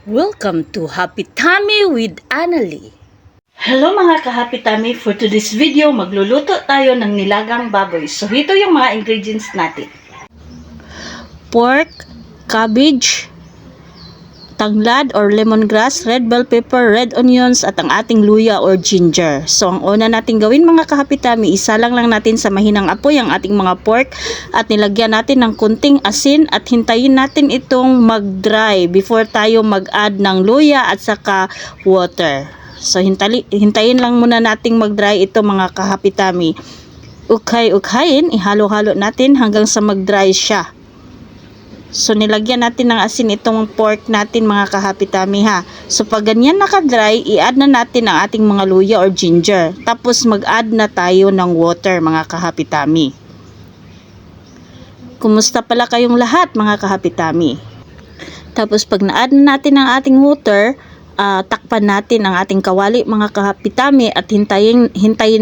Welcome to Happy Tummy with Annalie. Hello mga ka-Happy Tummy, for today's video magluluto tayo ng nilagang baboy. So ito yung mga ingredients natin. Pork, cabbage, tanglad or lemongrass, red bell pepper, red onions at ang ating luya or ginger. So ang una natin gawin mga ka-Happy Tummy, isalang lang natin sa mahinang apoy ang ating mga pork at nilagyan natin ng kunting asin at hintayin natin itong mag-dry before tayo mag-add ng luya at saka water. So hintayin lang muna nating mag-dry ito mga ka-Happy Tummy. Ukay-ukayin, ihalo-halo natin hanggang sa mag-dry siya. So nilagyan natin ng asin itong pork natin mga ka-Happy Tummy ha. So pag ganyan naka-dry, i-add na natin ang ating mga luya or ginger. Tapos mag-add na tayo ng water mga ka-Happy Tummy. Kumusta pala kayong lahat mga ka-Happy Tummy? Tapos pag na-add na natin ang ating water, takpan natin ang ating kawali mga ka-Happy Tummy at hintayin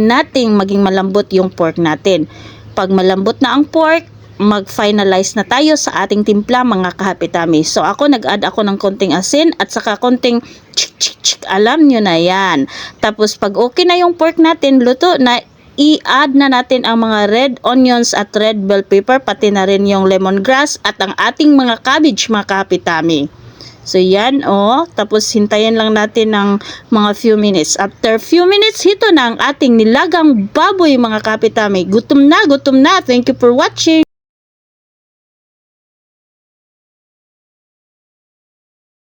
nating maging malambot yung pork natin. Pag malambot na ang pork, mag-finalize na tayo sa ating timpla mga ka-Happy Tummy. So ako nag-add ako ng konting asin at saka konting chik, alam nyo na yan. Tapos pag okay na yung pork natin, luto na, i-add na natin ang mga red onions at red bell pepper, pati na rin yung lemongrass at ang ating mga cabbage mga ka-Happy Tummy. So yan tapos hintayin lang natin ng mga few minutes. After few minutes, ito na ang ating nilagang baboy mga ka-Happy Tummy. Gutom na. Thank you for watching.